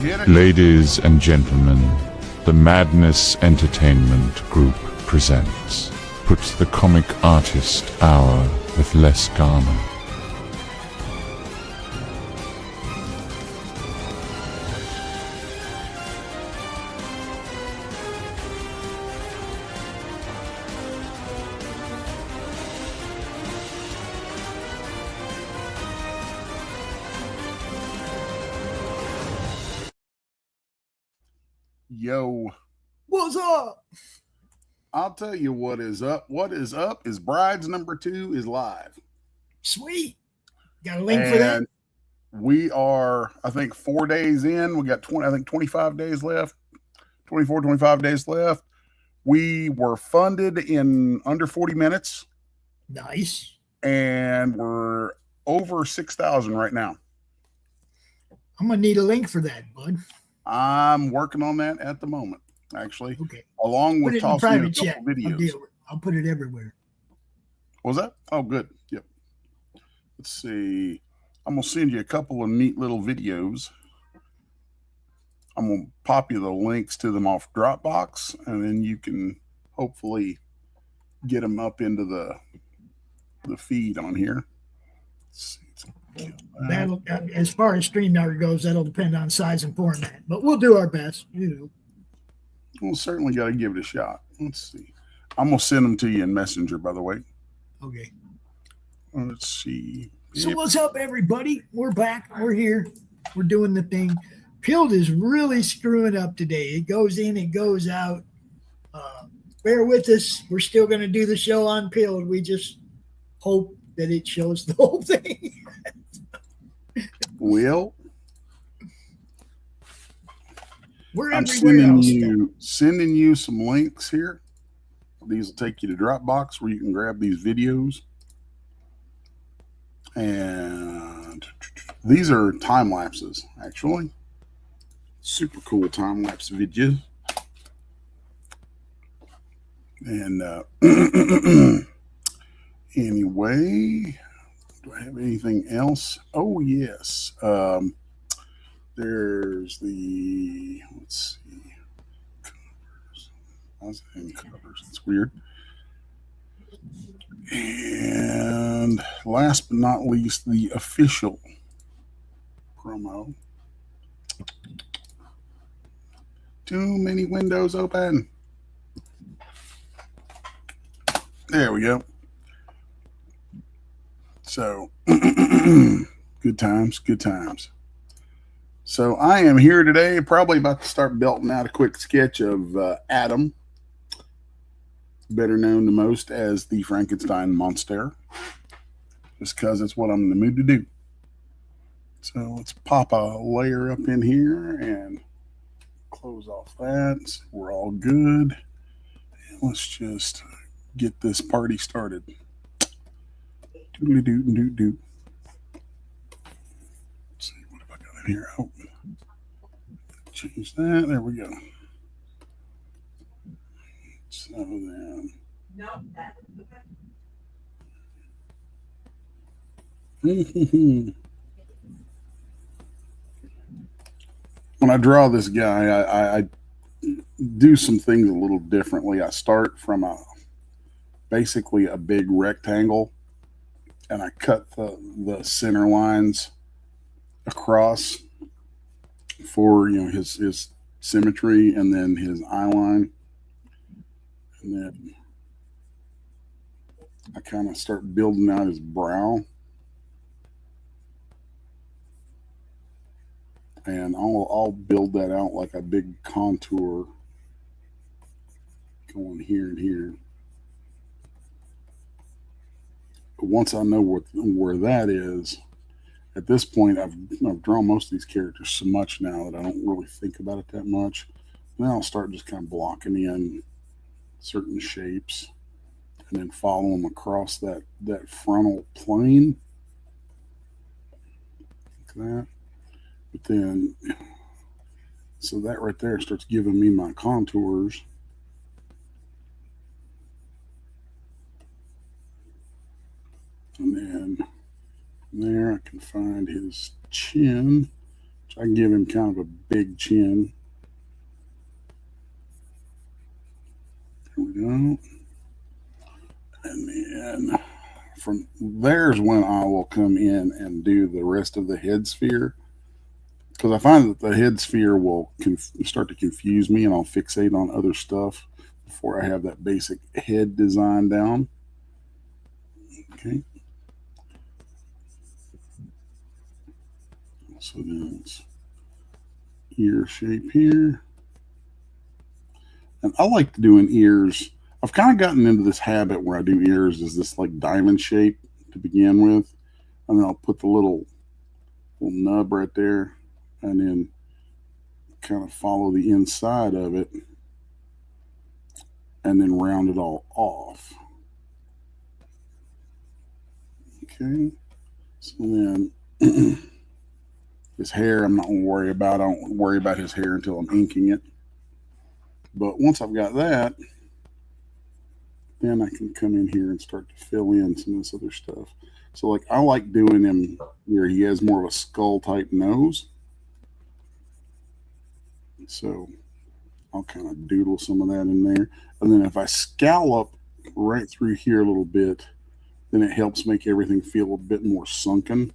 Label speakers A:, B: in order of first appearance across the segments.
A: Ladies and gentlemen, the Madness Entertainment Group presents Puts the Comic Artist Hour with Les Garner.
B: Yo,
C: what's up?
B: I'll tell you what is up. What is up is Brides number 2 is live.
C: Sweet. Got a link for that?
B: We are, I think, 4 days in. We got 25 days left. 24, 25 days left. We were funded in under 40 minutes.
C: Nice.
B: And we're over 6,000 right now.
C: I'm going to need a link for that, bud.
B: I'm working on that at the moment, actually.
C: Okay.
B: Along with tossing in a couple videos.
C: I'll put it everywhere.
B: What was that? Oh, good. Yep. Let's see. I'm going to send you a couple of neat little videos. I'm going to pop you the links to them off Dropbox, and then you can hopefully get them up into the feed on here. Let's see.
C: That'll, as far as StreamYard goes, that'll depend on size and format, but we'll do our best.
B: We'll certainly got to give it a shot. Let's see. I'm going to send them to you in Messenger, by the way.
C: Okay.
B: Let's see.
C: So what's up, everybody? We're back. We're here. We're doing the thing. Pilled is really screwing up today. It goes in, it goes out. Bear with us. We're still going to do the show on Pilled. We just hope that it shows the whole thing.
B: Well,
C: I'm sending
B: you some links here. These will take you to Dropbox where you can grab these videos. And these are time lapses, actually. Super cool time lapse videos. And anyway, do I have anything else? Oh, yes. There's the, let's see, covers. I was saying covers. It's weird. And last but not least, the official promo. Too many windows open. There we go. So, good times, good times. So I am here today, probably about to start belting out a quick sketch of Adam, better known to most as the Frankenstein Monster, just because it's what I'm in the mood to do. So let's pop a layer up in here and close off that. So we're all good. And let's just get this party started. Doodly-doo-doo-doo. Let's see, what have I got in here? Oh, change that. There we go. So then. No, when I draw this guy, I do some things a little differently. I start from basically a big rectangle, and I cut the center lines across for his symmetry, and then his eye line, and then I kind of start building out his brow, and I'll build that out like a big contour going here and here. But once I know where that is, at this point I've drawn most of these characters so much now that I don't really think about it that much. Then I'll start just kind of blocking in certain shapes and then follow them across that frontal plane like that. But then, so that right there starts giving me my contours. And then there I can find his chin I can give him kind of a big chin. There we go. And then from there's when I will come in and do the rest of the head sphere, because I find that the head sphere will start to confuse me, and I'll fixate on other stuff before I have that basic head design down. Okay. So then it's ear shape here. And I like doing ears. I've kind of gotten into this habit where I do ears as this like diamond shape to begin with. And then I'll put the little nub right there and then kind of follow the inside of it and then round it all off. Okay. So then his hair, I'm not going to worry about. I don't worry about his hair until I'm inking it. But once I've got that, then I can come in here and start to fill in some of this other stuff. So like I like doing him where he has more of a skull type nose. So I'll kind of doodle some of that in there. And then if I scallop right through here a little bit, then it helps make everything feel a bit more sunken.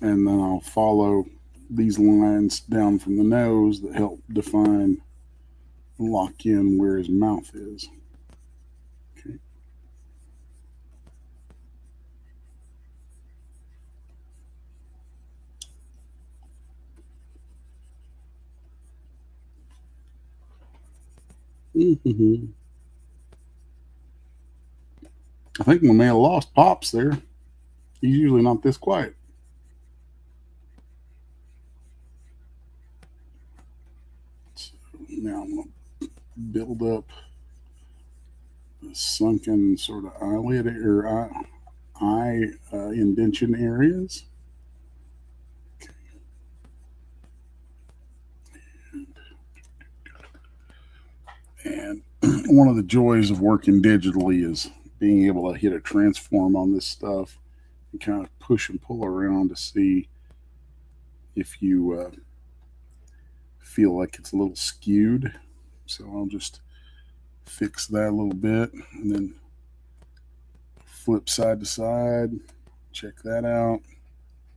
B: And then I'll follow these lines down from the nose that help define and lock in where his mouth is. Okay. I think we may have lost Pops there. He's usually not this quiet. Now I'm going to build up the sunken sort of eyelid or eye indentation areas. Okay. And one of the joys of working digitally is being able to hit a transform on this stuff and kind of push and pull around to see if you feel like it's a little skewed. So I'll just fix that a little bit and then flip side to side. Check that out.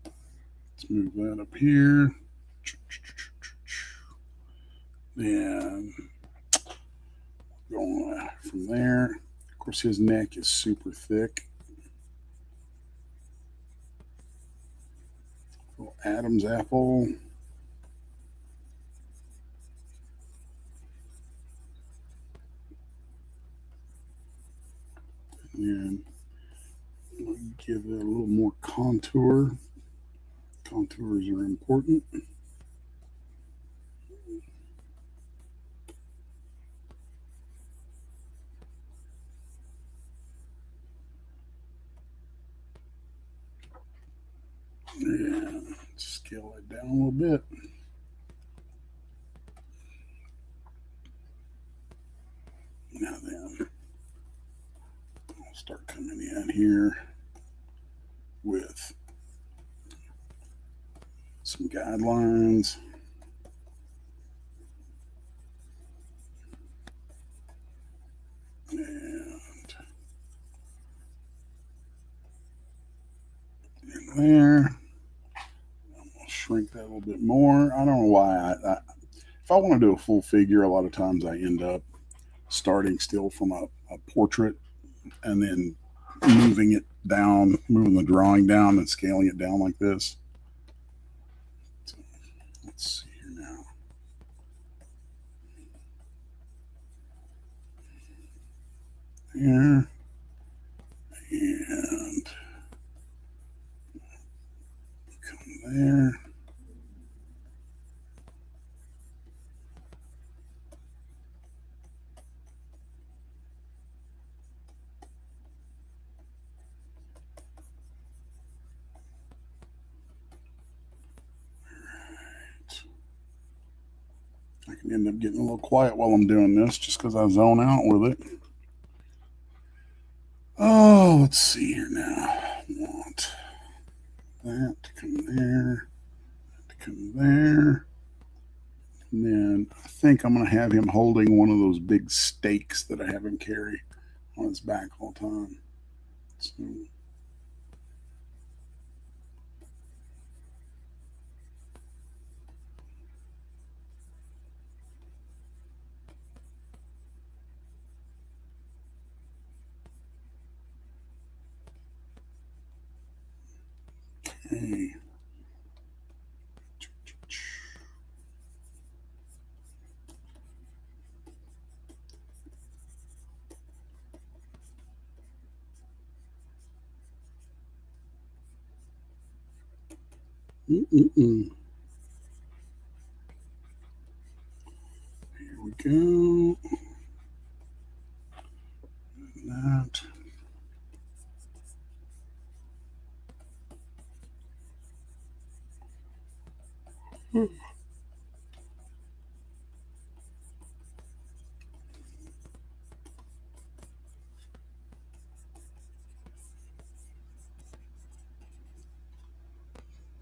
B: Let's move that up here. Then going from there. Of course, his neck is super thick. Little Adam's apple. And give it a little more contour. Contours are important. And scale it down a little bit. Now then, I'll start coming in here with some guidelines. And in there. Shrink that a little bit more. I don't know why. If I want to do a full figure, a lot of times I end up starting still from a portrait and then moving it down, moving the drawing down and scaling it down like this. So, let's see here now. There. And come there. I can end up getting a little quiet while I'm doing this just because I zone out with it. Oh, let's see here now. want that to come there, that to come there. And then I think I'm going to have him holding one of those big stakes that I have him carry on his back all the time. So, okay. Here we go. That.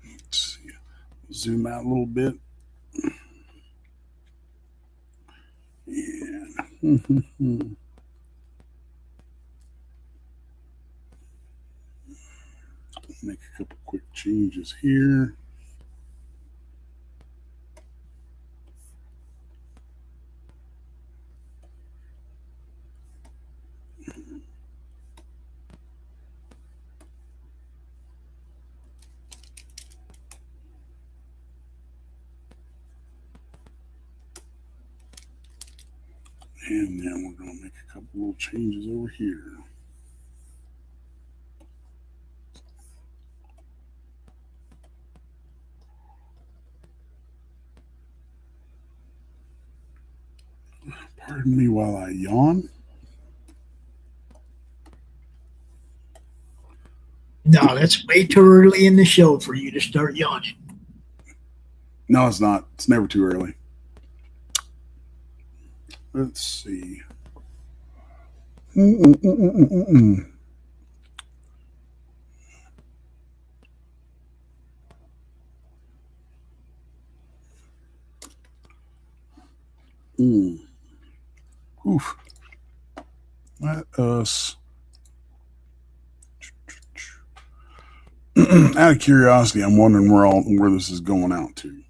B: Let's see. Zoom out a little bit. And make a couple quick changes here. And then we're going to make a couple little changes over here. Pardon me while I yawn.
C: No, that's way too early in the show for you to start yawning.
B: No, it's not. It's never too early. Let's see. Oof. Let us, out of curiosity, I'm wondering where this is going out to.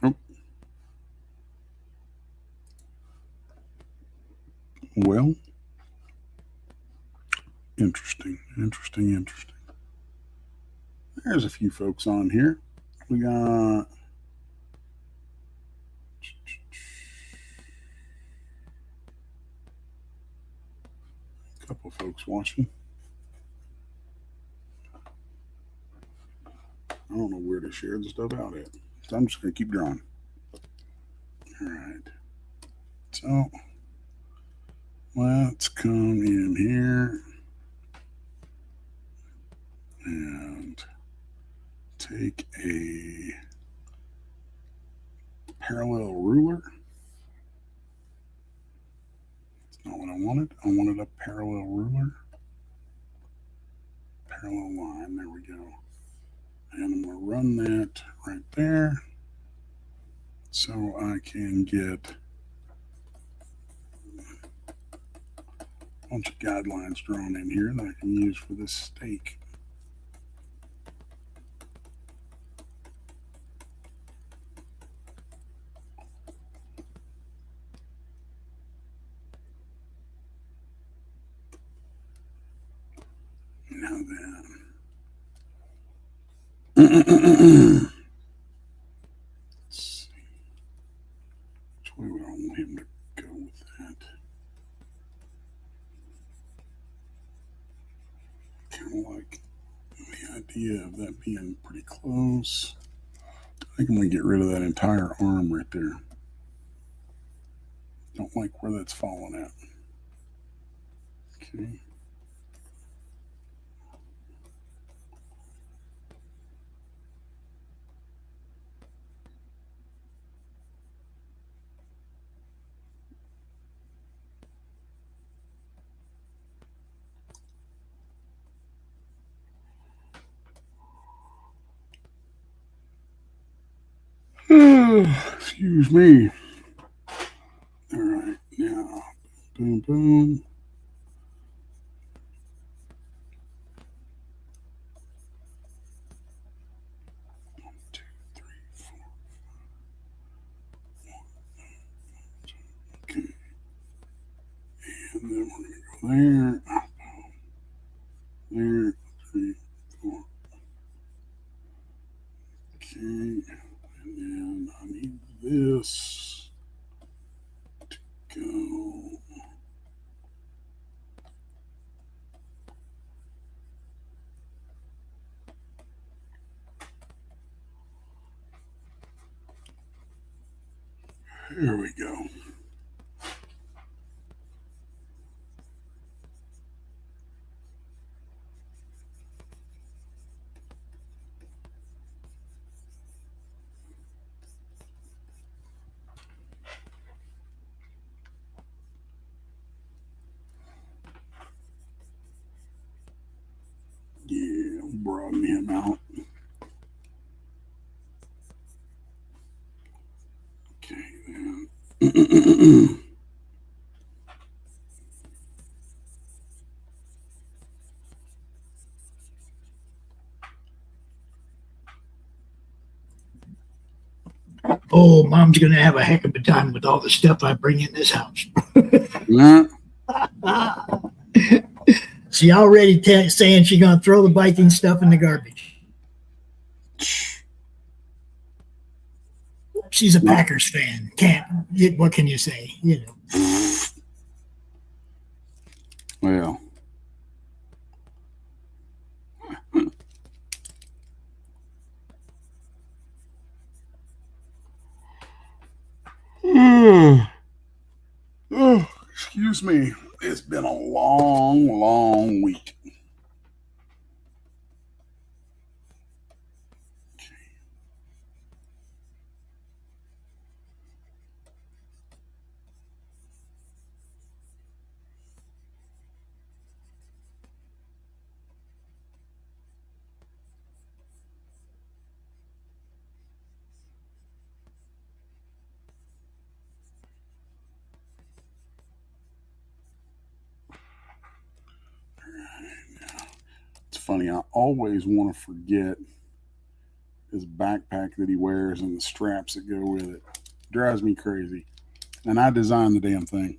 B: Oh. Well, interesting. There's a few folks on here. We got a couple of folks watching. I don't know where to share the stuff out at, so I'm just going to keep drawing. All right. So let's come in here and take a parallel ruler. That's not what I wanted. I wanted a parallel ruler. Parallel line. There we go. And I'm going to run that right there so I can get a bunch of guidelines drawn in here that I can use for this stake. Now then, let's see. Which way would I want him to go with that? Kind of like the idea of that being pretty close. I think I'm going to get rid of that entire arm right there. Don't like where that's falling at. Okay. Excuse me. All right, now, boom, boom. One, two, three, four. Okay. And then we're going to go there. There, 3, 4. Okay. And then I need this to go. There we go. Yeah, we'll broaden him out. Okay, then.
C: Oh, Mom's gonna have a heck of a time with all the stuff I bring in this house.
B: Yeah.
C: She already saying she's gonna throw the Viking stuff in the garbage. She's a Packers fan. What can you say? You know.
B: Well. Oh, excuse me. It's been a long, long week. It's funny, I always want to forget his backpack that he wears and the straps that go with it. Drives me crazy. And I designed the damn thing.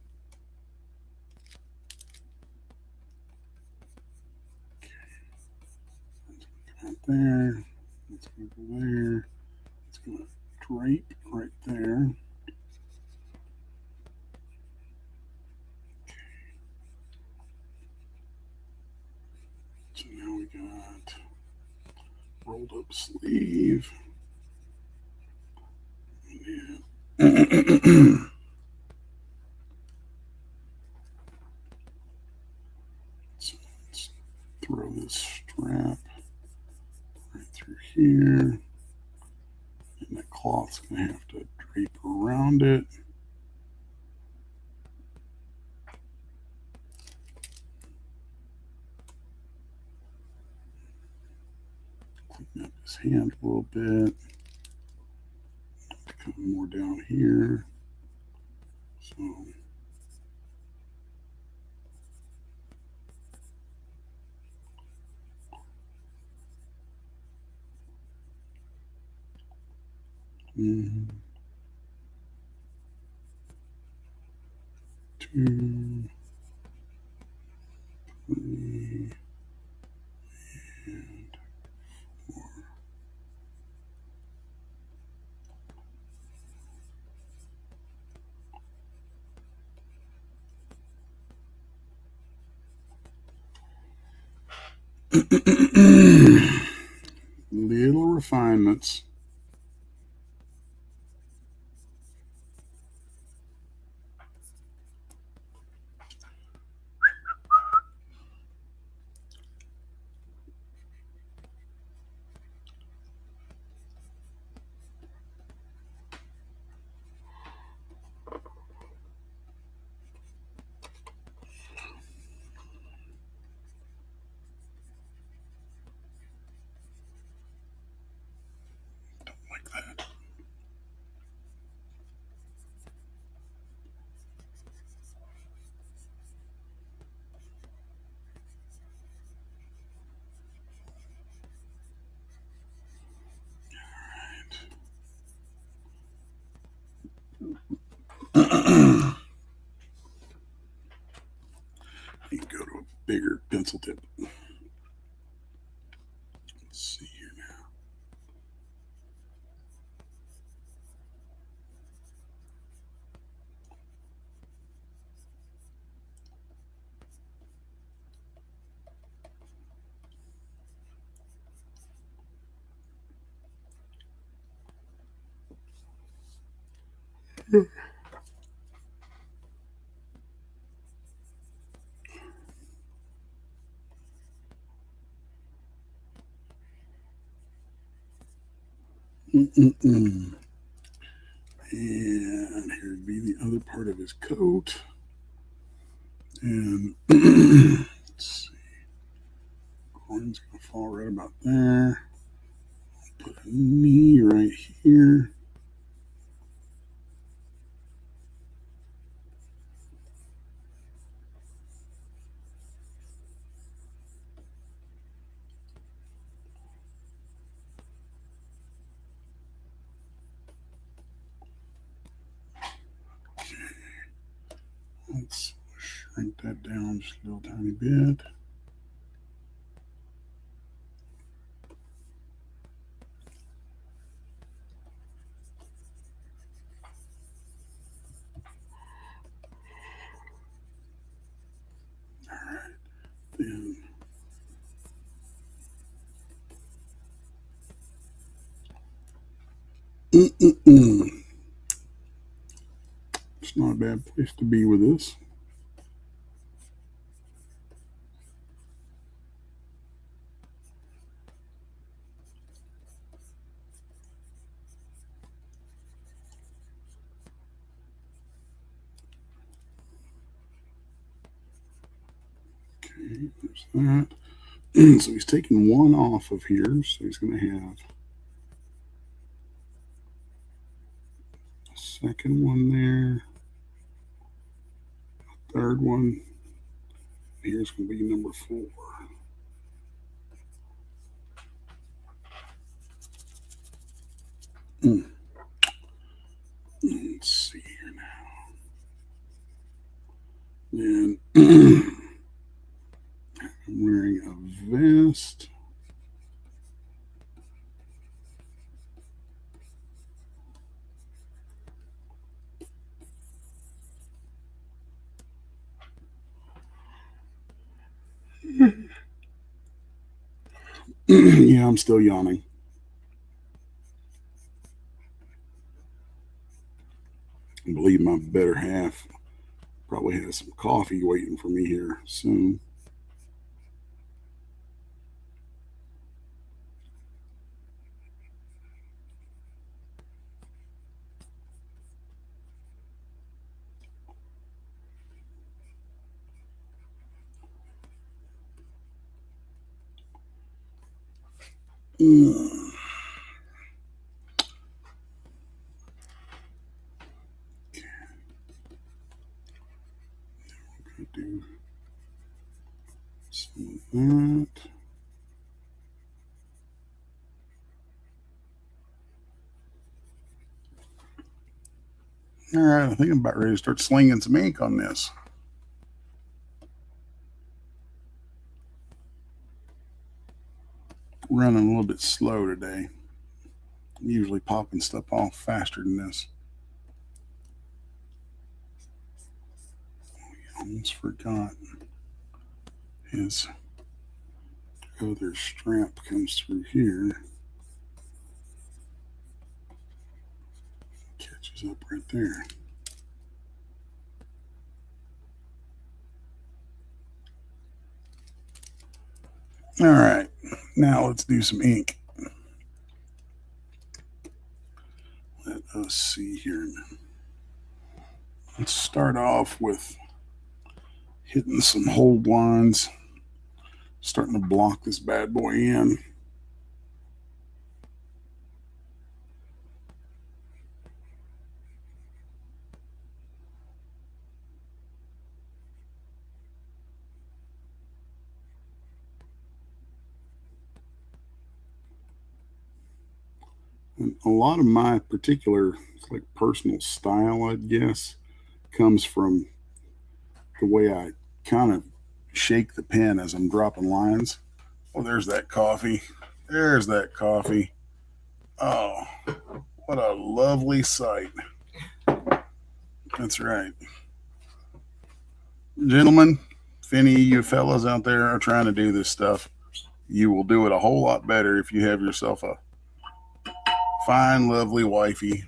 B: Right there. Let's go there. It's going to drape right there. So now we got rolled up sleeve. Yeah. So let's throw this strap right through here. And the cloth's going to have to drape around it. Clean up his hand a little bit. Come more down here. So one, 2, 3, and 4. Little refinements. You can go to a bigger pencil tip. Let's see here now. And here'd be the other part of his coat. And let's see. Coin's going to fall right about there. Put a knee right here. Let's shrink that down just a little tiny bit. All right, then. It's not a bad place to be with this. Okay, there's that. So he's taking one off of here, so he's going to have a second one there, a third one. Here's going to be number 4. Let's see here now. Then I'm wearing a vest. Yeah, I'm still yawning. I believe my better half probably has some coffee waiting for me here soon. Okay. We're going to do some of that. All right, I think I'm about ready to start slinging some ink on this. Running a little bit slow today. I'm usually popping stuff off faster than this. I almost forgot his other strap comes through here. Catches up right there. All right, now let's do some ink. Let us see here. Let's start off with hitting some hold lines, starting to block this bad boy in. And a lot of my particular like personal style, I guess, comes from the way I kind of shake the pen as I'm dropping lines. Oh, there's that coffee. There's that coffee. Oh, what a lovely sight. That's right. Gentlemen, if any of you fellas out there are trying to do this stuff, you will do it a whole lot better if you have yourself a fine, lovely wifey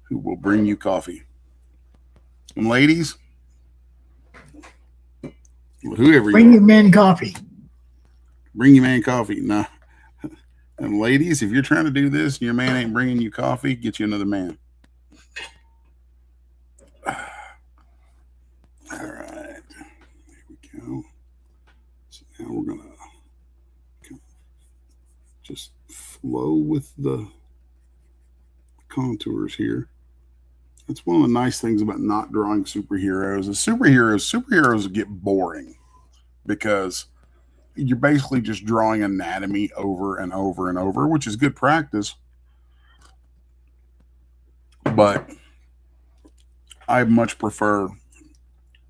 B: who will bring you coffee. And ladies, whoever
C: Bring
B: you
C: your man coffee.
B: bring your man coffee. Nah. And ladies, if you're trying to do this and your man ain't bringing you coffee, get you another man. All right. Here we go. So now we're going to just flow with the contours here. That's one of the nice things about not drawing superheroes. Is superheroes get boring because you're basically just drawing anatomy over and over and over, which is good practice. But I much prefer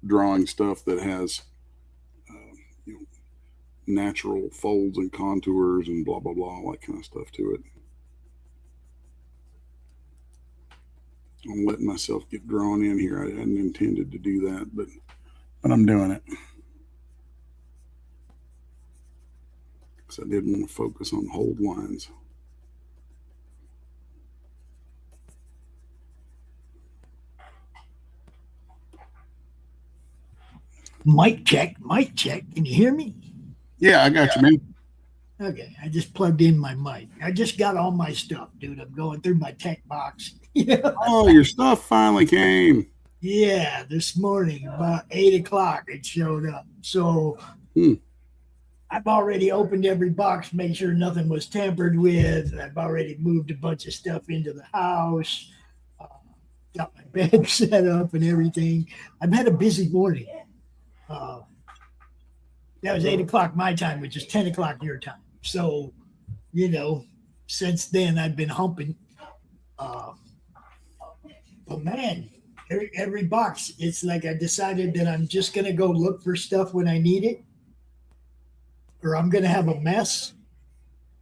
B: drawing stuff that has natural folds and contours and blah, blah, blah, all that kind of stuff to it. I'm letting myself get drawn in here. I hadn't intended to do that, but I'm doing it. Because I did want to focus on hold lines.
C: Mic check, mic check. Can you hear me?
B: Yeah, I got you, man.
C: Okay, I just plugged in my mic. I just got all my stuff, dude. I'm going through my tech box.
B: Oh, your stuff finally came.
C: Yeah, this morning about 8 o'clock it showed up. So I've already opened every box, made sure nothing was tampered with. I've already moved a bunch of stuff into the house, got my bed set up and everything. I've had a busy morning. That was 8 o'clock my time, which is 10 o'clock your time. So, since then I've been humping. But man, every box, it's like I decided that I'm just going to go look for stuff when I need it, or I'm going to have a mess.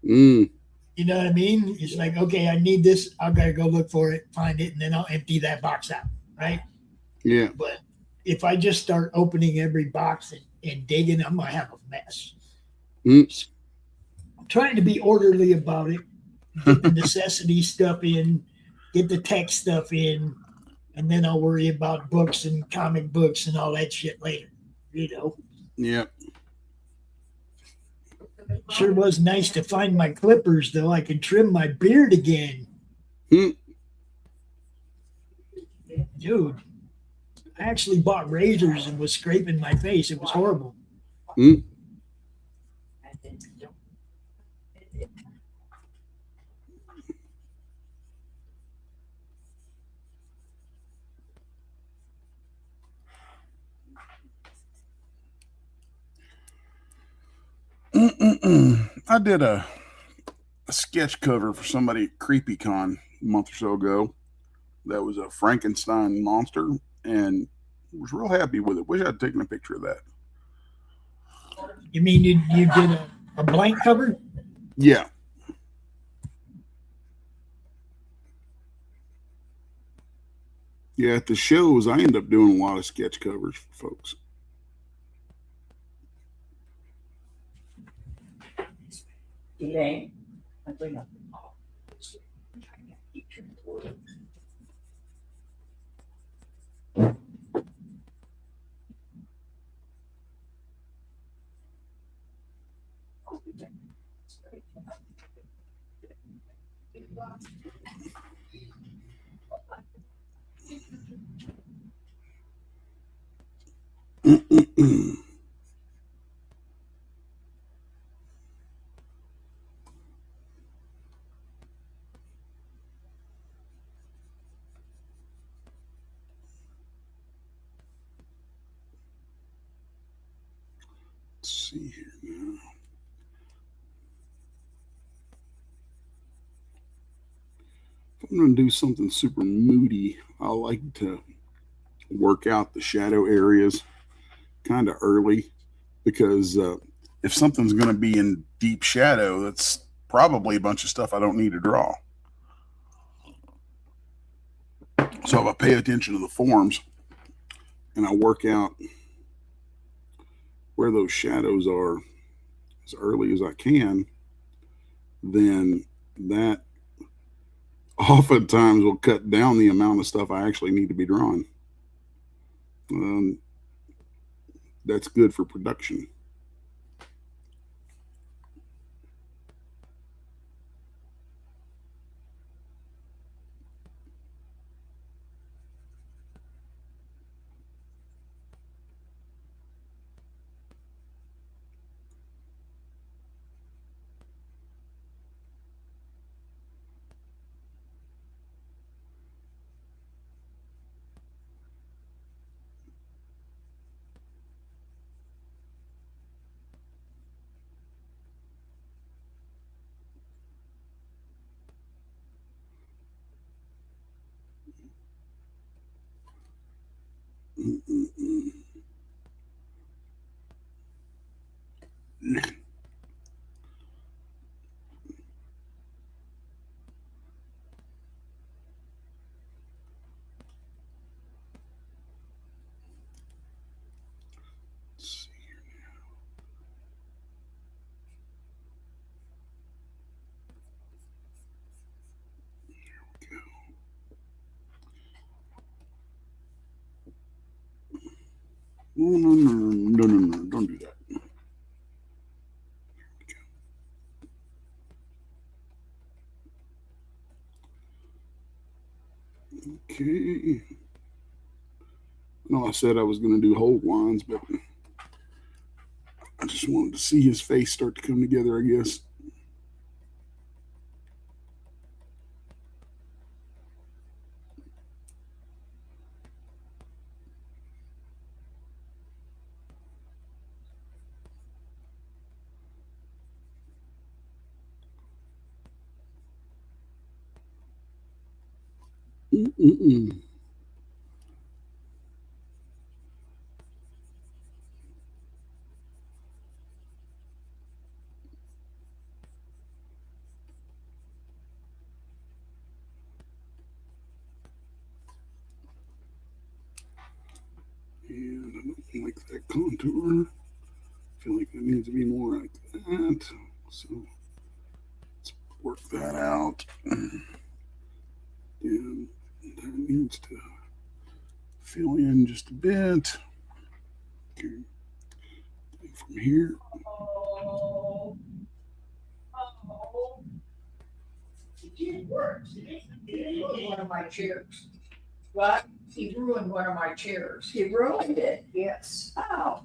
C: You know what I mean? It's like, okay, I need this. I've got to go look for it, find it, and then I'll empty that box out. Right.
B: Yeah.
C: But if I just start opening every box and digging, I'm going to have a mess. I'm trying to be orderly about it, get the necessity stuff in, get the tech stuff in, and then I'll worry about books and comic books and all that shit later,
B: Yep.
C: Sure was nice to find my clippers, though. I could trim my beard again. Dude, I actually bought razors and was scraping my face. It was horrible.
B: I did a sketch cover for somebody at CreepyCon a month or so ago. That was a Frankenstein monster, and was real happy with it. Wish I'd taken a picture of that.
C: You mean you did a blank cover?
B: Yeah. Yeah, at the shows, I end up doing a lot of sketch covers for folks.
D: Elaine,
B: Let's see here now. If I'm going to do something super moody, I like to work out the shadow areas kind of early, because if something's going to be in deep shadow, that's probably a bunch of stuff I don't need to draw. So if I pay attention to the forms and I work out where those shadows are as early as I can, then that oftentimes will cut down the amount of stuff I actually need to be drawing. That's good for production. No, don't do that. Okay. No, I said I was going to do whole lines, but I just wanted to see his face start to come together, I guess. Mm-mm-mm. And I don't like that contour. I feel like that needs to be more like that. So let's work that out. And that needs to fill in just a bit. Okay. And from here.
D: It works. He ruined one of my chairs. What? He ruined one of my chairs. He ruined it? Yes. How?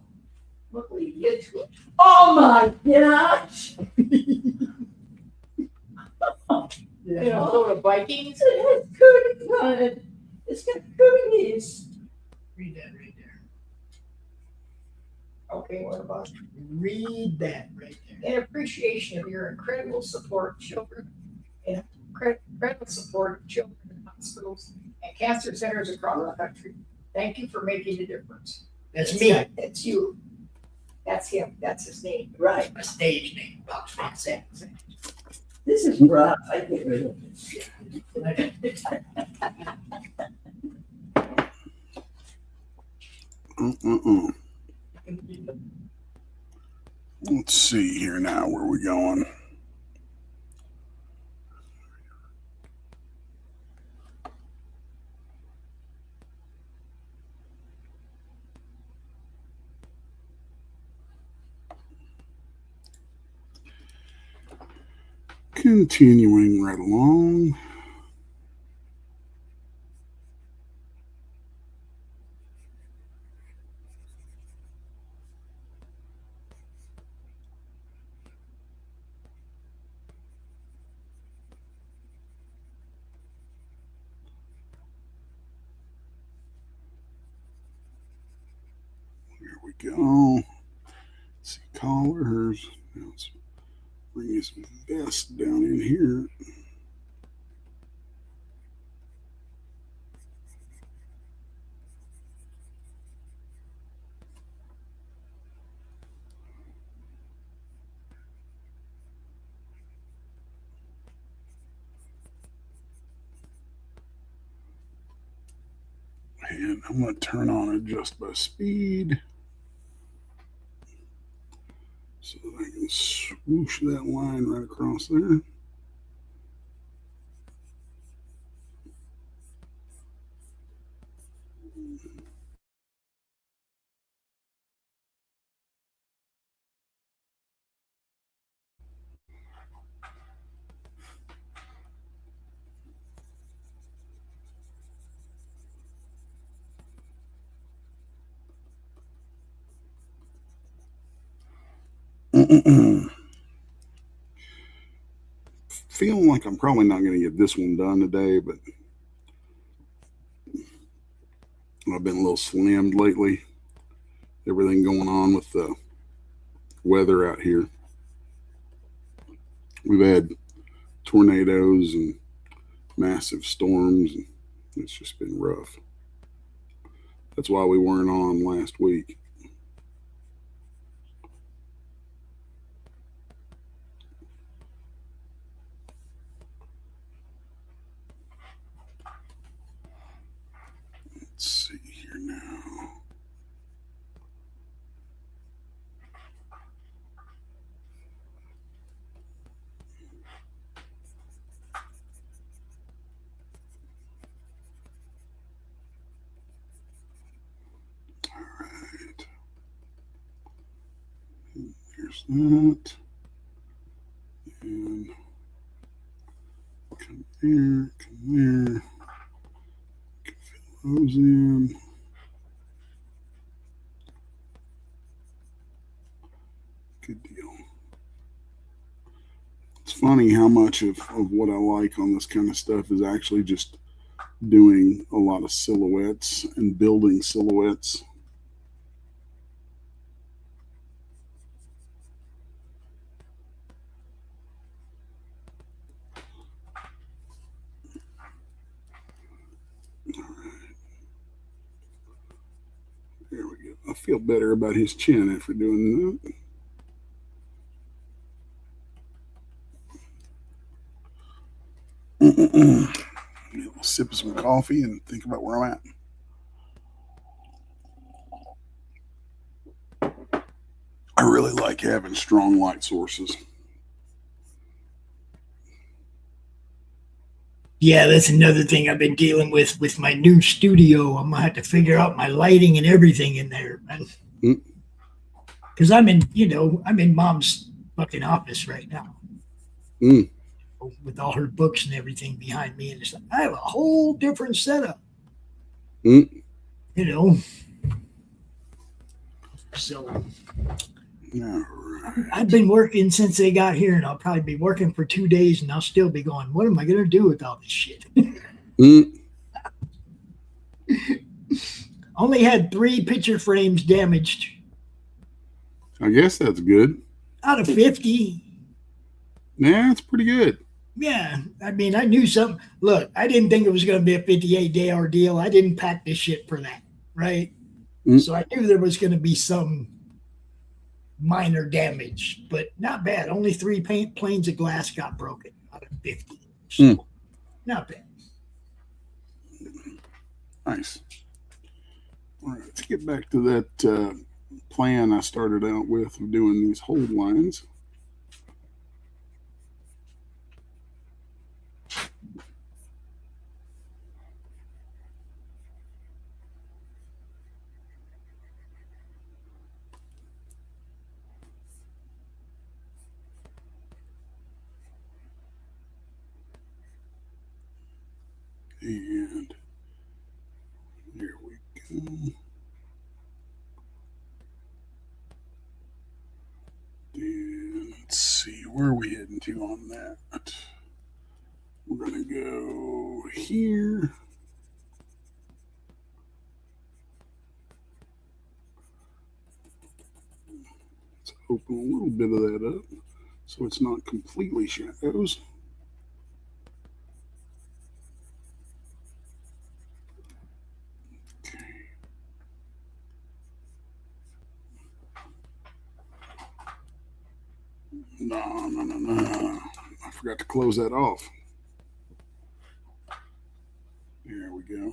D: Look what he did to it. Oh my gosh! You know, go to Vikings. It has cooties on it. It's got cooties.
C: Read that right there.
D: Okay, what about
C: Read that right there.
D: in appreciation of your incredible support of children and incredible support of children in hospitals and cancer centers across the country. Thank you for making a difference.
C: That's me.
D: That's you. That's him. That's his name.
C: Right. My stage name.
D: Exactly.
E: This is rough. I get rid of it.
B: Let's see here now. Where are we going? Continuing right along. Here we go. Let's see collars. Now let's bring his vest down in here. And I'm going to turn on adjust by speed so that I can swoosh that line right across there. Feeling like I'm probably not going to get this one done today, but I've been a little slammed lately. Everything going on with the weather out here. We've had tornadoes and massive storms, and it's just been rough. That's why we weren't on last week. Let's see here now. There's that. And come here, come there. Fill those in. Good deal. It's funny how much of what I like on this kind of stuff is actually just doing a lot of silhouettes and building silhouettes. There we go. I feel better about his chin after doing that. I'll sip some coffee and think about where I'm at. I really like having strong light sources.
C: Yeah, that's another thing I've been dealing with my new studio. I'm gonna have to figure out my lighting and everything in there, man. Because I'm in Mom's fucking office right now with all her books and everything behind me, and stuff. I have a whole different setup. So I've been working since they got here, and I'll probably be working for 2 days, and I'll still be going, what am I going to do with all this shit? Only had 3 picture frames damaged.
B: I guess that's good.
C: Out of 50.
B: Yeah, it's pretty good.
C: Yeah, I mean, I knew something. Look, I didn't think it was going to be a 58-day ordeal. I didn't pack this shit for that, right? So I knew there was going to be some minor damage, but not bad. Only 3 planes of glass got broken out of 50. So not bad.
B: Nice. All right, let's get back to that plan I started out with of doing these hold lines. And here we go. And let's see, where are we heading to on that? We're going to go here. Let's open a little bit of that up so it's not completely shadows. No. I forgot to close that off. There we go.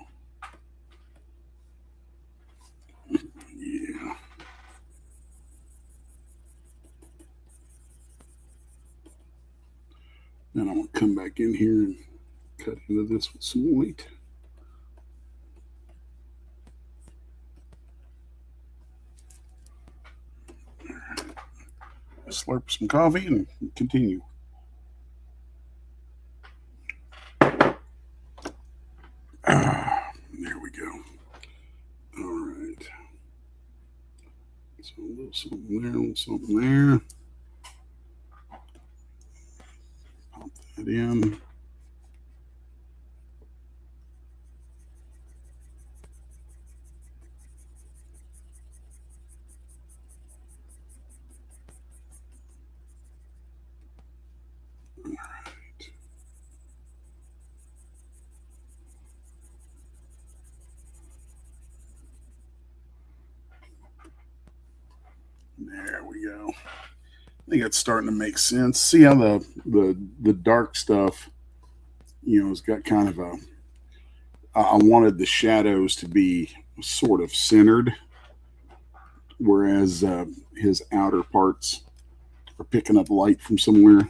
B: And I'm going to come back in here and cut into this with some white. Slurp some coffee and continue. There we go. All right. So a little something there, a little something there. Pop that in. All right. There we go. I think it's starting to make sense. See how the dark stuff, has got kind of a. I wanted the shadows to be sort of centered, whereas his outer parts are picking up light from somewhere.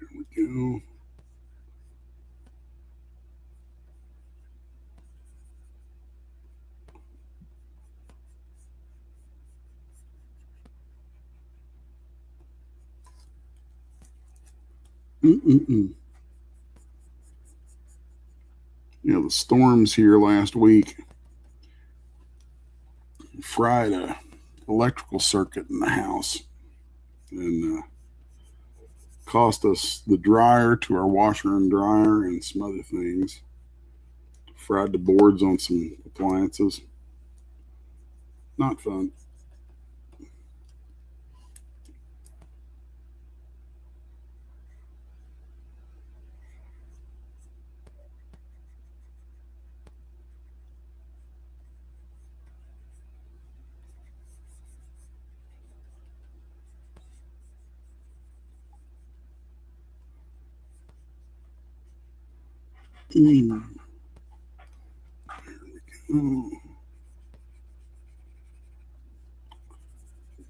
B: There we go. The storms here last week fried a electrical circuit in the house and cost us the dryer to our washer and dryer and some other things. Fried the boards on some appliances. Not fun. There we go.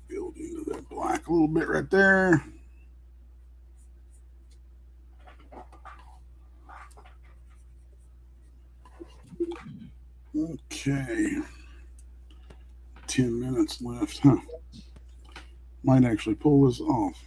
B: Build into that black a little bit right there. Okay. 10 minutes left, huh? Might actually pull this off.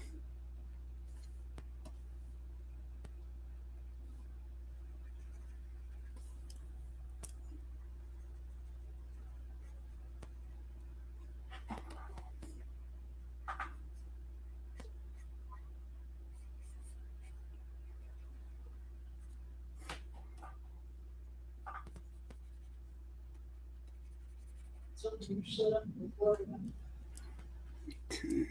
E: Something you set up before.
B: Okay.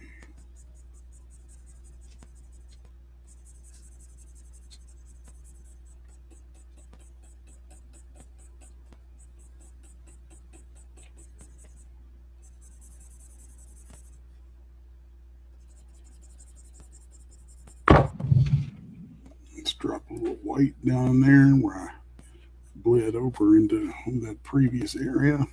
B: Let's drop a little white down there where I bled over into that previous area.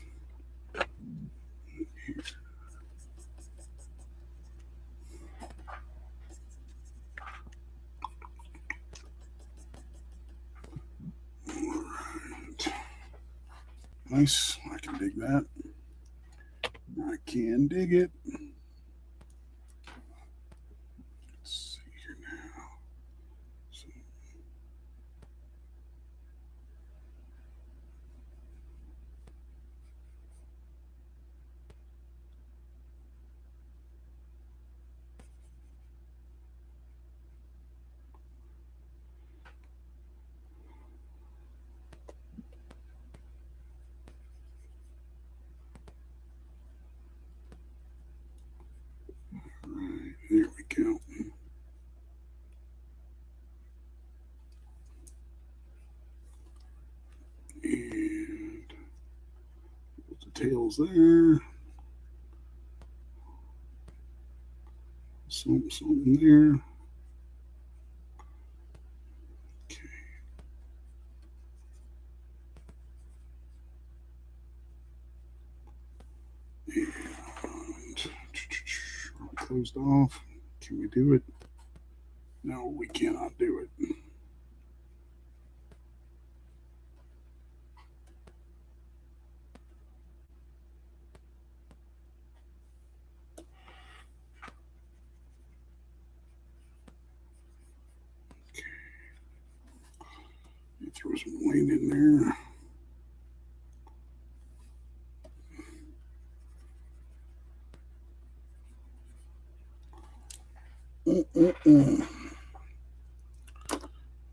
B: Nice. I can dig that. I can dig it. Let's see here now. So, right, there we go. And put the tails there. Something there. closed off. Can we do it? No, we cannot do it. Throw some weight in there.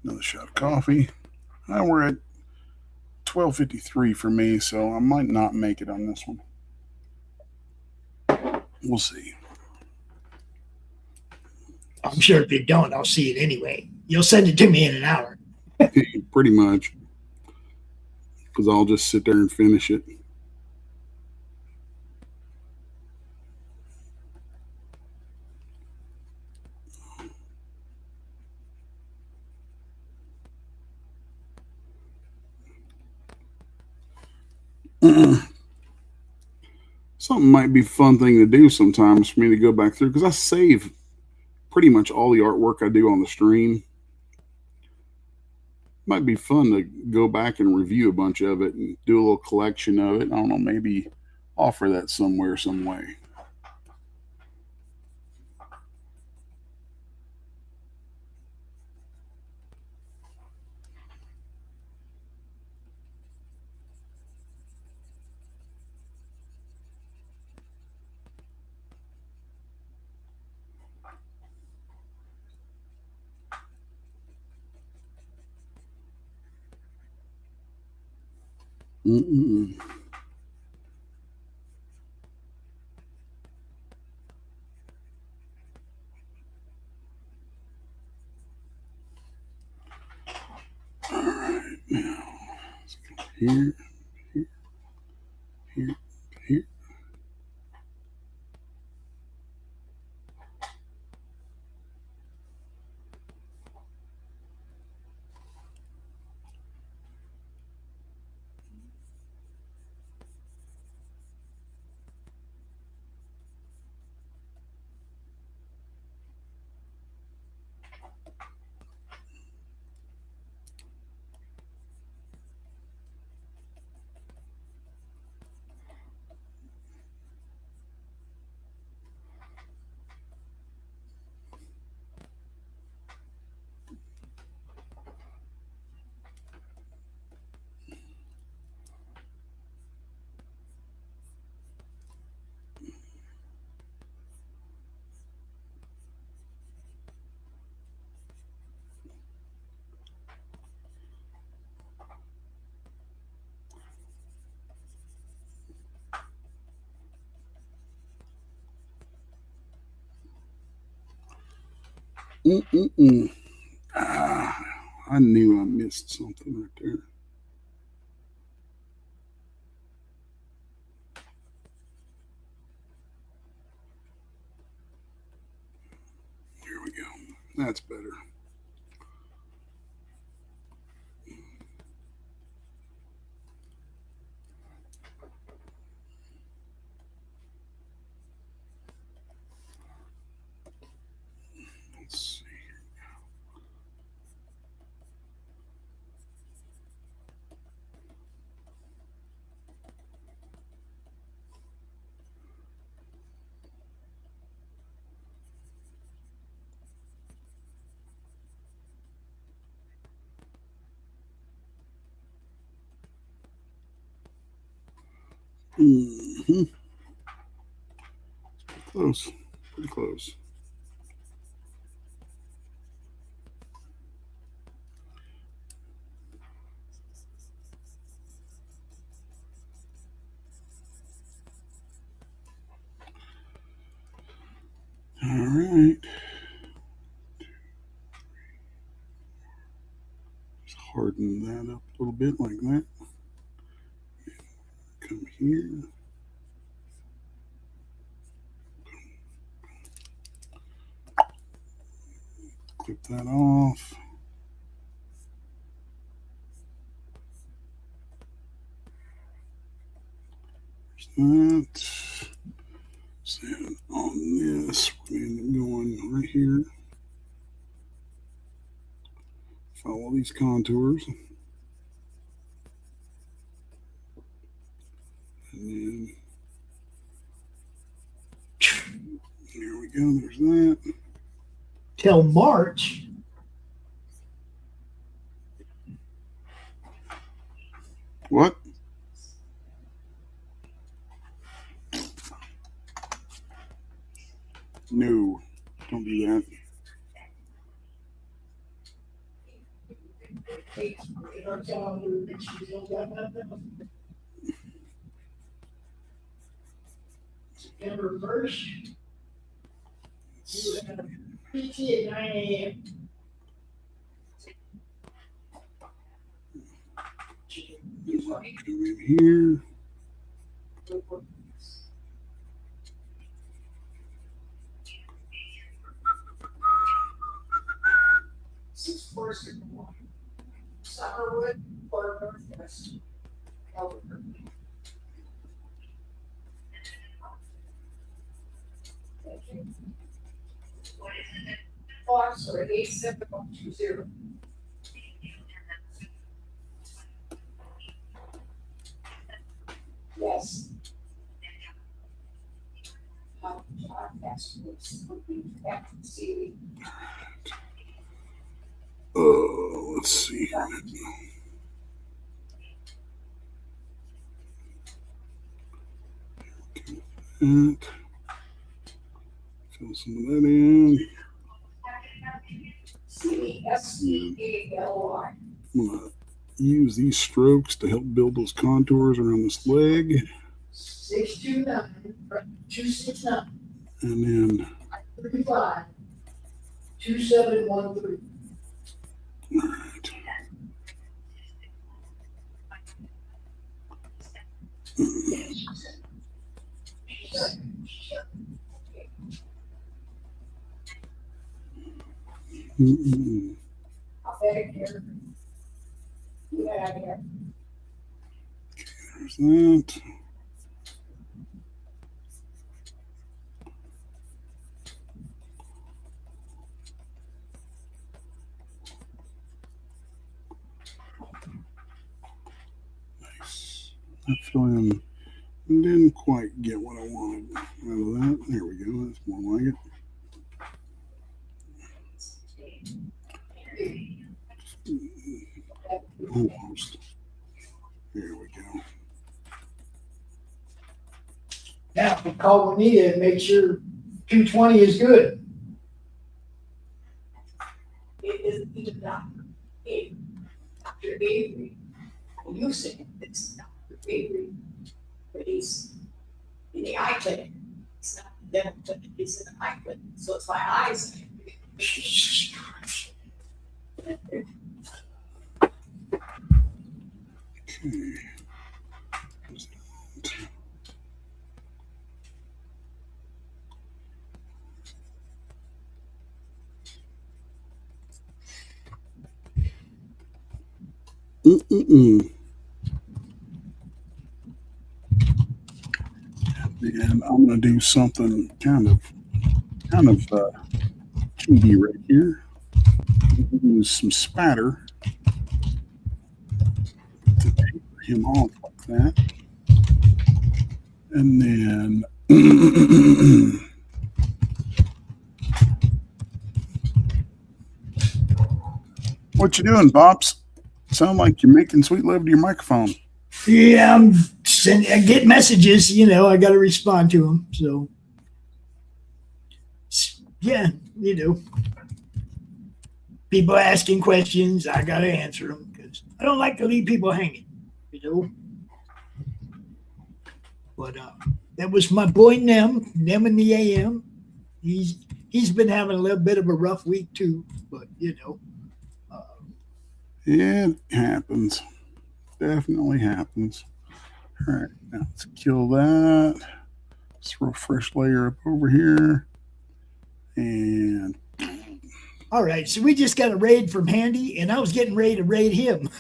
B: Another shot of coffee. We're at 12:53 for me, so I might not make it on this one. We'll see.
C: I'm sure if you don't, I'll see it anyway. You'll send it to me in an hour.
B: Pretty much. Because I'll just sit there and finish it. Something might be a fun thing to do sometimes for me to go back through, because I save pretty much all the artwork I do on the stream. Might be fun to go back and review a bunch of it and do a little collection of it. I don't know, maybe offer that somewhere, some way. All right, now let's go here, here, here, here. I knew I missed something right there. Here we go. That's better. Let's see. Close. Pretty close. All right. Just harden that up a little bit like that. Come here. Clip that off. There's that. Set it on this. We're going to end up going right here. Follow these contours. And then there we go. There's that.
C: Till March.
B: What? No, don't do that.
C: September 1st. You have PT at 9 a.m.
B: Come in here.
D: Summerwood or Northwest. Albuquerque. Fox or 87120. Yes. FMC.
B: Let's see. That. Fill some of that in.
D: CSCALY.
B: I'm going to use these strokes to help build those contours around this leg.
D: 629 269
B: And then
D: 35 2713.
B: all right.
D: I'll bet it here. Yeah, here.
B: There's that. Nice. That feeling didn't quite get what I wanted out of that. There we go. That's more like it. Almost. There we go.
C: Now, call Juanita and make sure 220 is good.
D: It is even Dr. Avery. Dr. Avery. You say it's Dr. Avery, but he's in the eye clinic. It's not the dental clinic, he's in the eye clinic. So it's my eyes.
C: Jesus Christ.
B: Okay. And I'm going to do something kind of cheaty right here. Use some spatter to taper him off like that, and then what you doing, Bops? Sound like you're making sweet love to your microphone.
C: Yeah, I get messages, I got to respond to them. So, yeah, people asking questions, I got to answer them because I don't like to leave people hanging, But that was my boy Nem in the AM. He's been having a little bit of a rough week too, but
B: It happens. Definitely happens. All right, now let's kill that. Let's throw a fresh layer up over here. And
C: all right, so we just got a raid from Handy, and I was getting ready to raid him.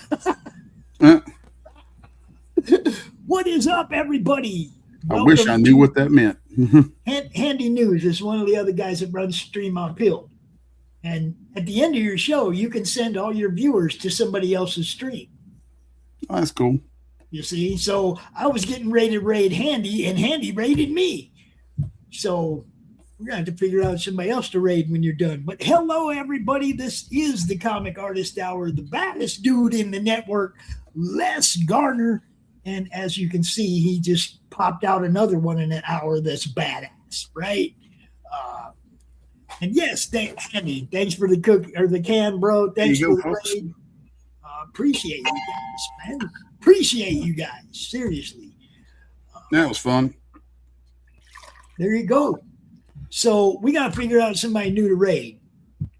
C: What is up, everybody?
B: I wish I knew what that meant.
C: Handy News is one of the other guys that runs Stream on Pilled. And at the end of your show, you can send all your viewers to somebody else's stream.
B: Oh, that's cool.
C: You see? So I was getting ready to raid Handy, and Handy raided me. So we're going to have to figure out somebody else to raid when you're done. But hello, everybody. This is the Comic Artist Hour, the baddest dude in the network, Les Garner. And as you can see, he just popped out another one in an hour that's badass, right? And yes, Handy, thanks for the cook or the can, bro. Thanks for the raid. Appreciate you guys, man. Appreciate you guys. Seriously.
B: That was fun.
C: There you go. So we got to figure out somebody new to raid.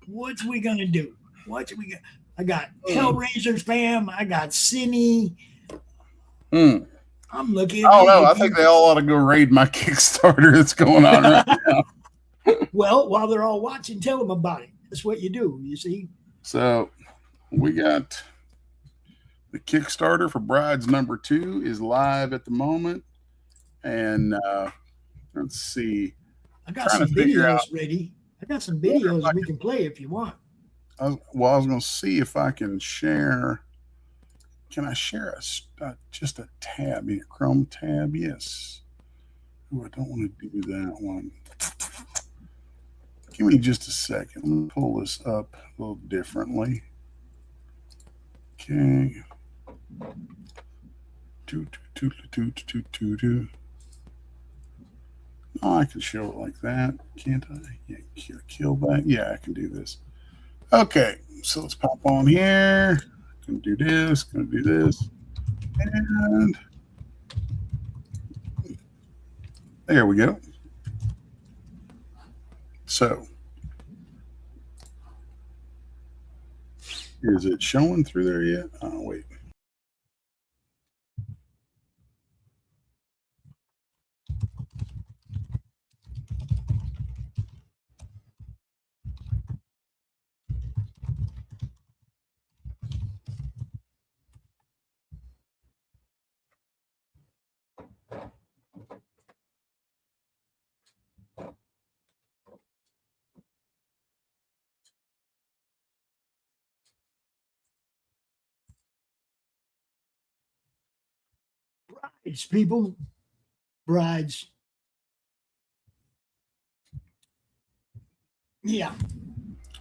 C: What's we going to do? I got Hellraiser fam. I got Cine. I'm looking.
B: Oh, no. I think they all ought to go raid my Kickstarter that's going on right now.
C: Well, while they're all watching, tell them about it. That's what you do, you see.
B: So we got the Kickstarter for Brides #2 is live at the moment. And let's see.
C: I got some videos ready. I got some videos we can play if you want.
B: I was going to see if I can share. Can I share just a tab here? CRoM tab? Yes. Oh, I don't want to do that one. Give me just a second. Let me pull this up a little differently. Okay. Oh, I can show it like that, can't I? Yeah, kill that. Yeah, I can do this. Okay, so let's pop on here. Gonna do this. Gonna do this, and there we go. So, is it showing through there yet? Oh, wait.
C: Brides, people. Brides. Yeah.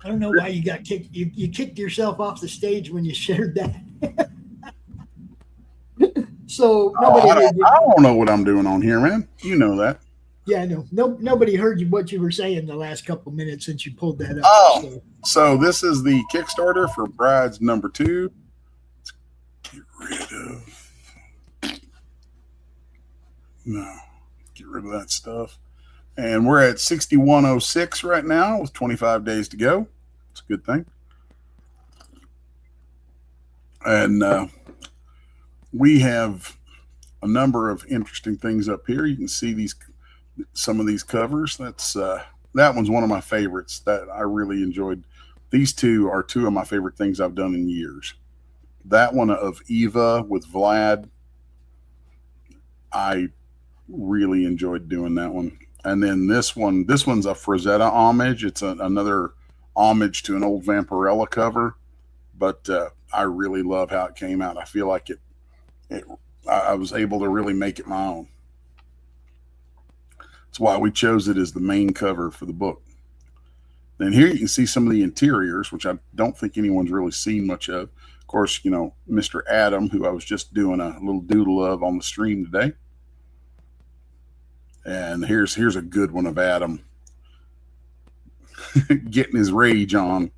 C: I don't know why you got kicked. You kicked yourself off the stage when you shared that. So
B: I don't know what I'm doing on here, man. You know that.
C: Yeah, I know. Nobody heard what you were saying the last couple minutes since you pulled that up.
B: Oh, so this is the Kickstarter for Brides #2. Let's get rid of that stuff. And we're at 6106 right now with 25 days to go. It's a good thing. And we have a number of interesting things up here. You can see some of these covers. That one's one of my favorites that I really enjoyed. These two are two of my favorite things I've done in years. That one of Eva with Vlad, I really enjoyed doing that one. And then this one's a Frazetta homage. It's another homage to an old Vampirella cover, but I really love how it came out. I feel like I was able to really make it my own. That's why we chose it as the main cover for the book. And here you can see some of the interiors, which I don't think anyone's really seen much of. Of course, you know, Mr. Adam, who I was just doing a little doodle of on the stream today. And here's a good one of Adam getting his rage on.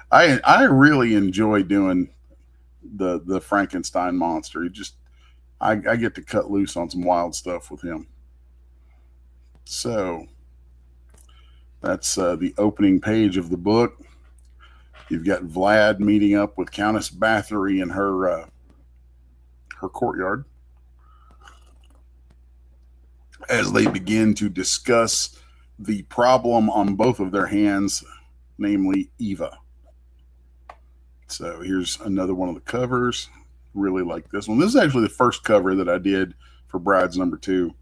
B: I really enjoy doing the Frankenstein monster. I get to cut loose on some wild stuff with him. So that's the opening page of the book. You've got Vlad meeting up with Countess Bathory in her courtyard as they begin to discuss the problem on both of their hands, namely Eva. So here's another one of the covers. Really like this one. This is actually the first cover that I did for Brides #2.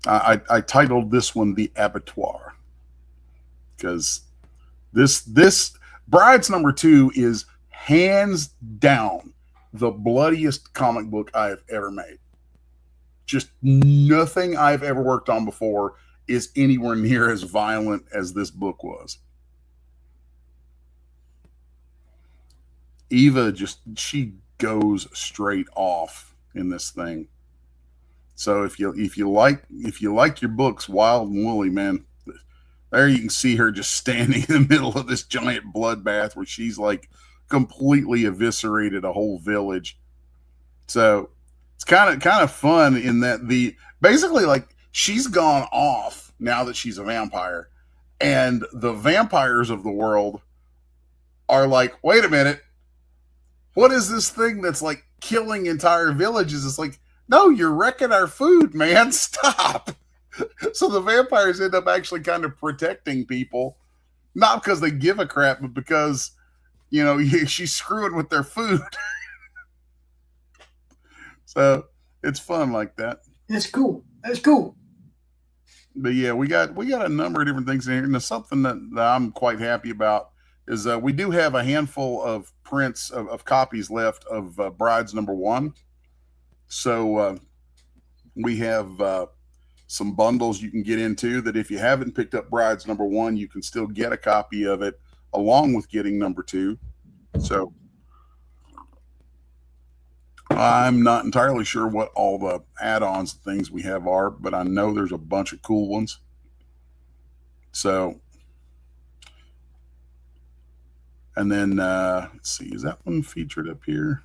B: I titled this one The Abattoir, because this Bride's number 2 is hands down the bloodiest comic book I have ever made. Just nothing I've ever worked on before is anywhere near as violent as this book was. Eva she goes straight off in this thing. So if you like your books wild and woolly, man, there you can see her just standing in the middle of this giant bloodbath where she's like completely eviscerated a whole village. So it's kind of fun in that basically like she's gone off now that she's a vampire, and the vampires of the world are like, wait a minute, what is this thing that's like killing entire villages? It's like, no, you're wrecking our food, man. Stop. So the vampires end up actually kind of protecting people, not because they give a crap, but because, you know, she's screwing with their food. So it's fun like that.
C: That's cool. That's cool.
B: But yeah, we got a number of different things in here. And there's something that I'm quite happy about is we do have a handful of prints of copies left of Bride's number 1. So we have some bundles you can get into that if you haven't picked up Bride's number 1, you can still get a copy of it along with getting number 2. So I'm not entirely sure what all the add-ons and things we have are, but I know there's a bunch of cool ones. So, and then let's see, is that one featured up here?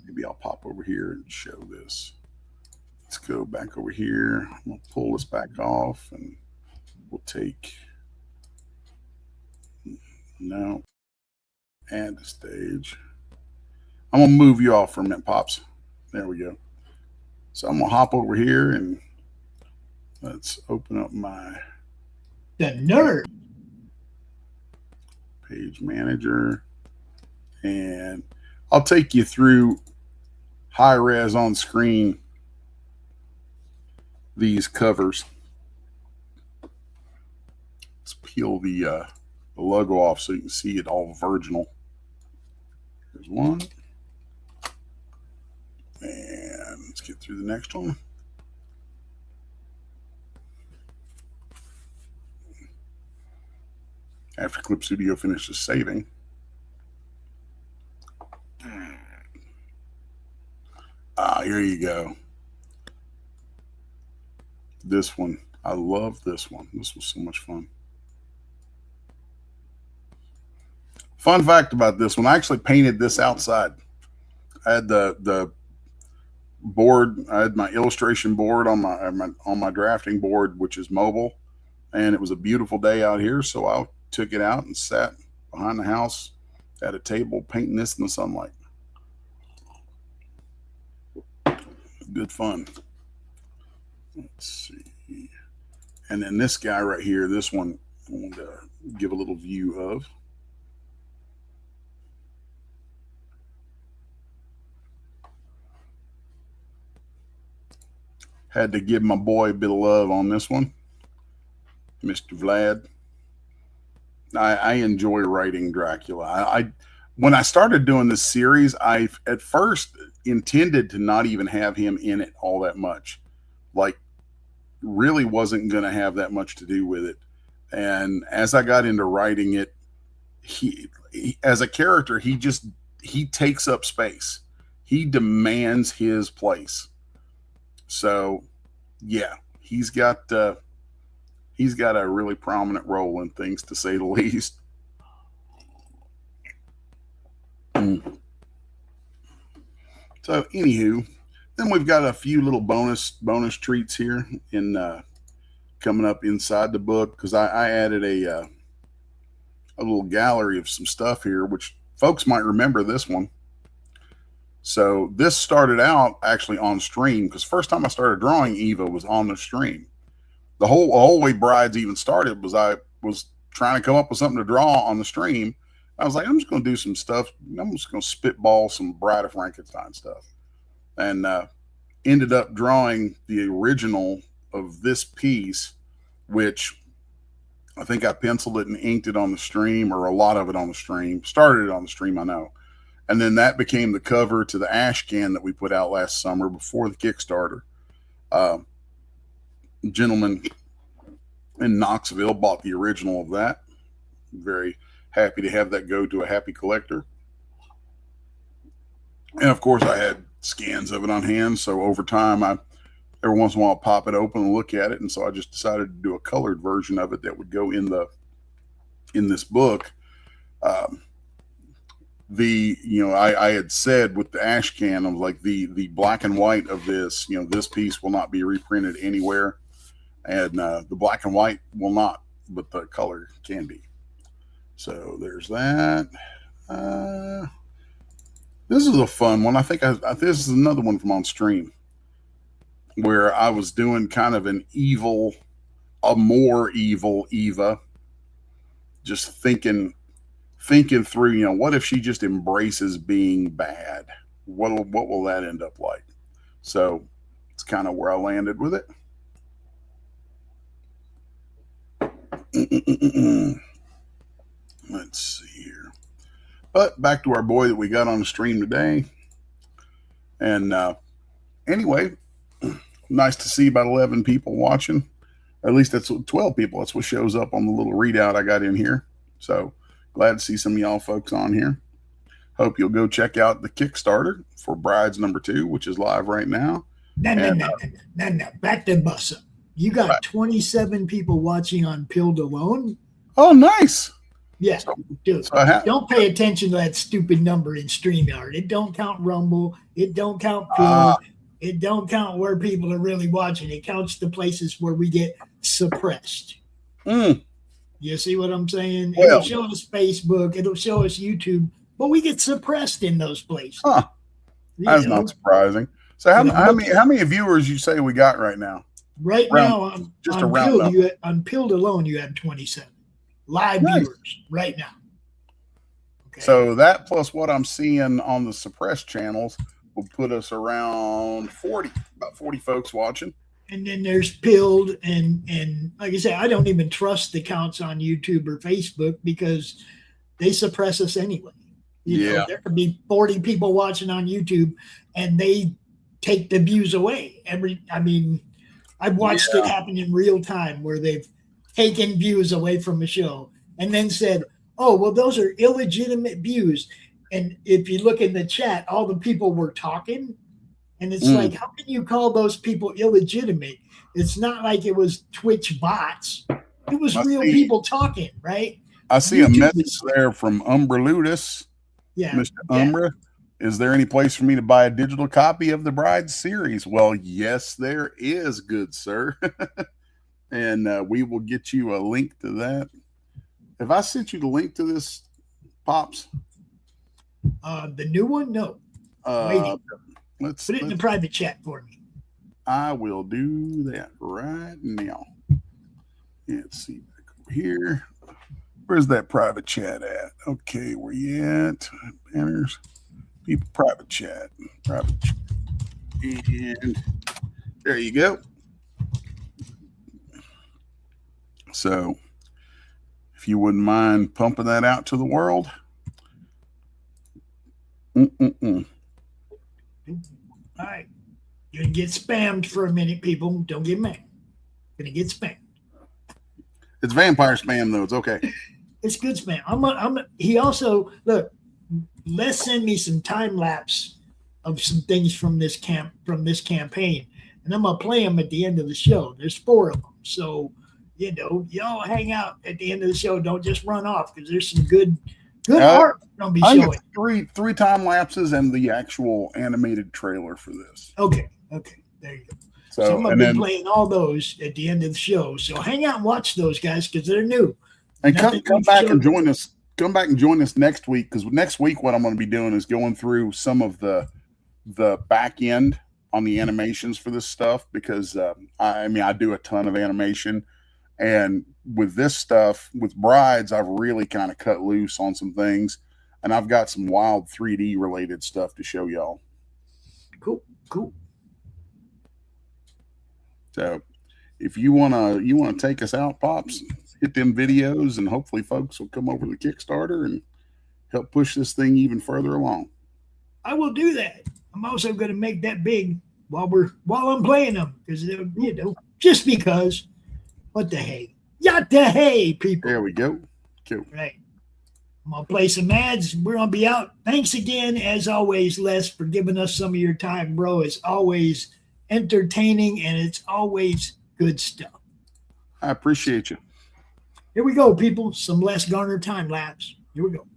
B: Maybe I'll pop over here and show this. Let's go back over here. I'm going to pull this back off and we'll take, no, add the stage. I'm going to move you off for a minute, Pops. There we go. So I'm going to hop over here and let's open up my
C: The nerd.
B: page manager. And I'll take you through high res on screen these covers. Let's peel the logo off so you can see it all virginal. There's one. And let's get through the next one. After Clip Studio finishes saving. Here you go. This one. I love this one. This was so much fun. Fun fact about this one, I actually painted this outside. I had the board, I had my illustration board on my drafting board, which is mobile, and it was a beautiful day out here, so I took it out and sat behind the house at a table painting this in the sunlight. Good fun. Let's see. And then this guy right here, this one I want to give a little view of. Had to give my boy a bit of love on this one, Mr. Vlad. I enjoy writing Dracula. When I started doing this series, I at first intended to not even have him in it all that much. Like, really wasn't going to have that much to do with it. And as I got into writing it, he as a character, he takes up space. He demands his place. So, yeah, he's got a really prominent role in things, to say the least. So, anywho, then we've got a few little bonus treats here in coming up inside the book, because I added a little gallery of some stuff here, which folks might remember this one. So this started out actually on stream, because first time I started drawing Eva was on the stream. The whole way Brides even started was I was trying to come up with something to draw on the stream. I was like, I'm just going to do some stuff. I'm just going to spitball some Bride of Frankenstein stuff. And ended up drawing the original of this piece, which I think I penciled it and inked it on the stream, or a lot of it on the stream. Started it on the stream, I know. And then that became the cover to the ash can that we put out last summer before the Kickstarter. Gentleman in Knoxville bought the original of that. Very happy to have that go to a happy collector. And of course, I had scans of it on hand. So over time, every once in a while pop it open and look at it. And so I just decided to do a colored version of it that would go in this book. I had said with the ash can, I was like, the black and white of this, this piece will not be reprinted anywhere. And the black and white will not, but the color can be. So there's that. This is a fun one. I think this is another one from on stream where I was doing kind of a more evil Eva, just thinking through, what if she just embraces being bad? What will that end up like? So it's kind of where I landed with it. Let's see here. But back to our boy that we got on the stream today. And anyway, nice to see about 11 people watching. At least that's 12 people. That's what shows up on the little readout I got in here. So glad to see some of y'all folks on here. Hope you'll go check out the Kickstarter for Brides #2, which is live right now.
C: No. Back to bus up. You got 27 people watching on Pilled alone.
B: Oh, nice.
C: Yeah, dude. Don't pay attention to that stupid number in StreamYard. It don't count Rumble. It don't count Pilled. It don't count where people are really watching. It counts the places where we get suppressed. You see what I'm saying?
B: Well,
C: it'll show us Facebook. It'll show us YouTube. But we get suppressed in those places.
B: Huh. That's not surprising. So how many viewers you say we got right now?
C: Right now, on Pilled alone, you have 27 live viewers right now. Okay.
B: So that plus what I'm seeing on the suppressed channels will put us around about 40 folks watching.
C: And then there's Pilled, and like I said, I don't even trust the counts on YouTube or Facebook because they suppress us anyway. You know, there could be 40 people watching on YouTube, and they take the views away. I've watched it happen in real time where they've taken views away from a show and then said, oh, well, those are illegitimate views. And if you look in the chat, all the people were talking. And it's like, how can you call those people illegitimate? It's not like it was Twitch bots. It was real people talking, right?
B: I see a message there from Umbra Ludus.
C: Yeah.
B: Mr. Umbra. Is there any place for me to buy a digital copy of the Bride series? Well, yes, there is, good sir. And we will get you a link to that. Have I sent you the link to this, Pops?
C: The new one? No. Waiting.
B: Let's
C: put it in the private chat for me.
B: I will do that right now. Let's see back over here. Where's that private chat at? Okay, where you at? Banners. People private chat. And there you go. So if you wouldn't mind pumping that out to the world.
C: All right. You're gonna get spammed for a minute, people. Don't get mad. Gonna get spammed.
B: It's vampire spam though. It's okay.
C: It's good spam. He also look. Let's send me some time lapse of some things from this campaign, and I'm gonna play them at the end of the show. There's 4 of them, so y'all hang out at the end of the show. Don't just run off because there's some good art gonna be showing.
B: Three time lapses and the actual animated trailer for this.
C: Okay, there you go. So I'm gonna be playing all those at the end of the show. So hang out and watch those guys because they're new.
B: And come back and join us. Come back and join us next week, because next week what I'm going to be doing is going through some of the back end on the animations for this stuff, because I do a ton of animation, and with this stuff with Brides I've really kind of cut loose on some things, and I've got some wild 3D related stuff to show y'all.
C: Cool.
B: So if you wanna take us out, Pops, hit them videos, and hopefully folks will come over to the Kickstarter and help push this thing even further along.
C: I will do that. I'm also going to make that big while I'm playing them, because just because. What the hey? Yatta hey, people.
B: There we go. Cool.
C: Right. I'm going to play some ads. We're going to be out. Thanks again, as always, Les, for giving us some of your time, bro. It's always entertaining, and it's always good stuff.
B: I appreciate you.
C: Here we go, people. Some Les Garner time lapse. Here we go.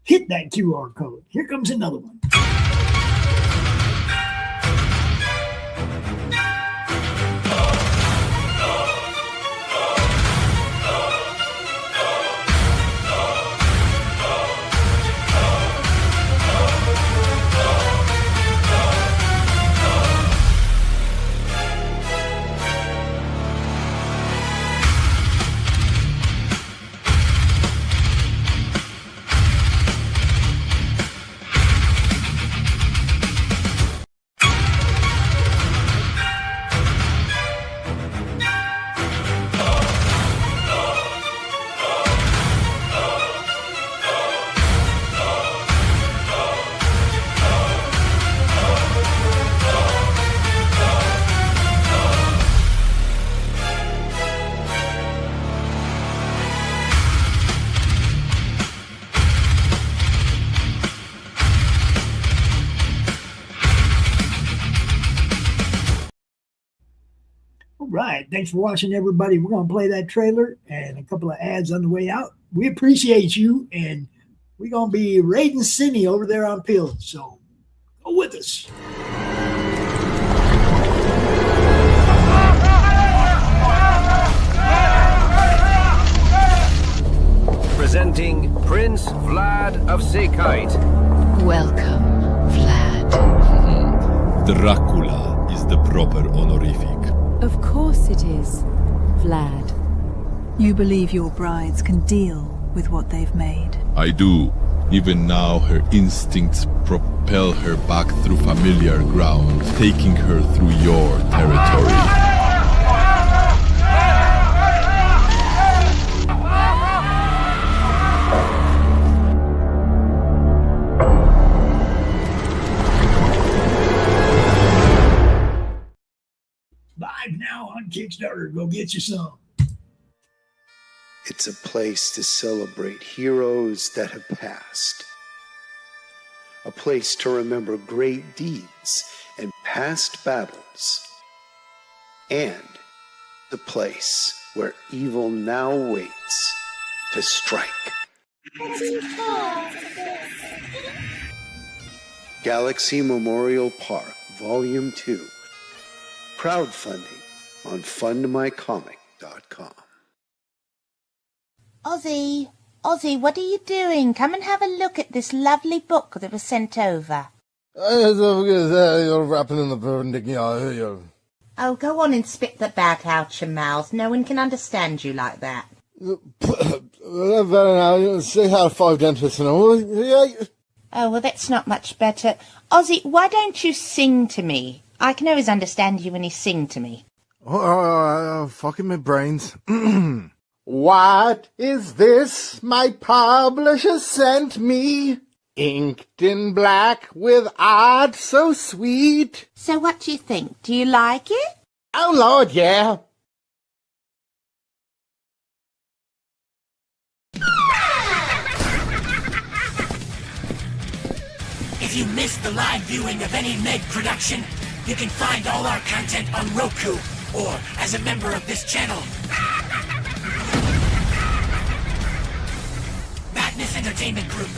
C: Hit that QR code. Here comes another one. Right. Thanks for watching, everybody. We're going to play that trailer and a couple of ads on the way out. We appreciate you, and we're going to be raiding Cindy over there on Pilled. So go with us.
F: Presenting Prince Vlad of Sekite.
G: Welcome, Vlad.
H: Dracula is the proper honorific.
I: Of course it is, Vlad. You believe your brides can deal with what they've made.
H: I do. Even now, her instincts propel her back through familiar ground, taking her through your territory.
C: Live now on Kickstarter. Go get you some.
J: It's a place to celebrate heroes that have passed. A place to remember great deeds and past battles. And the place where evil now waits to strike. Galaxy Memorial Park, Volume 2. Crowdfunding on fundmycomic.com.
K: Ozzy, what are you doing? Come and have a look at this lovely book that was sent over.
L: You're wrapping in the perpendicular.
K: Oh, go on and spit the bat out your mouth. No one can understand you like that.
L: Very nice. 6 out of 5 dentists and all.
K: Oh, well, that's not much better. Ozzy, why don't you sing to me? I can always understand you when you sing to me.
L: Fucking my brains. What is this my publisher sent me? Inked in black with art so sweet.
K: So what do you think? Do you like it?
L: Oh, Lord, yeah.
M: If you missed the live viewing of any Meg production, you can find all our content on Roku or as a member of this channel. Madness Entertainment Group.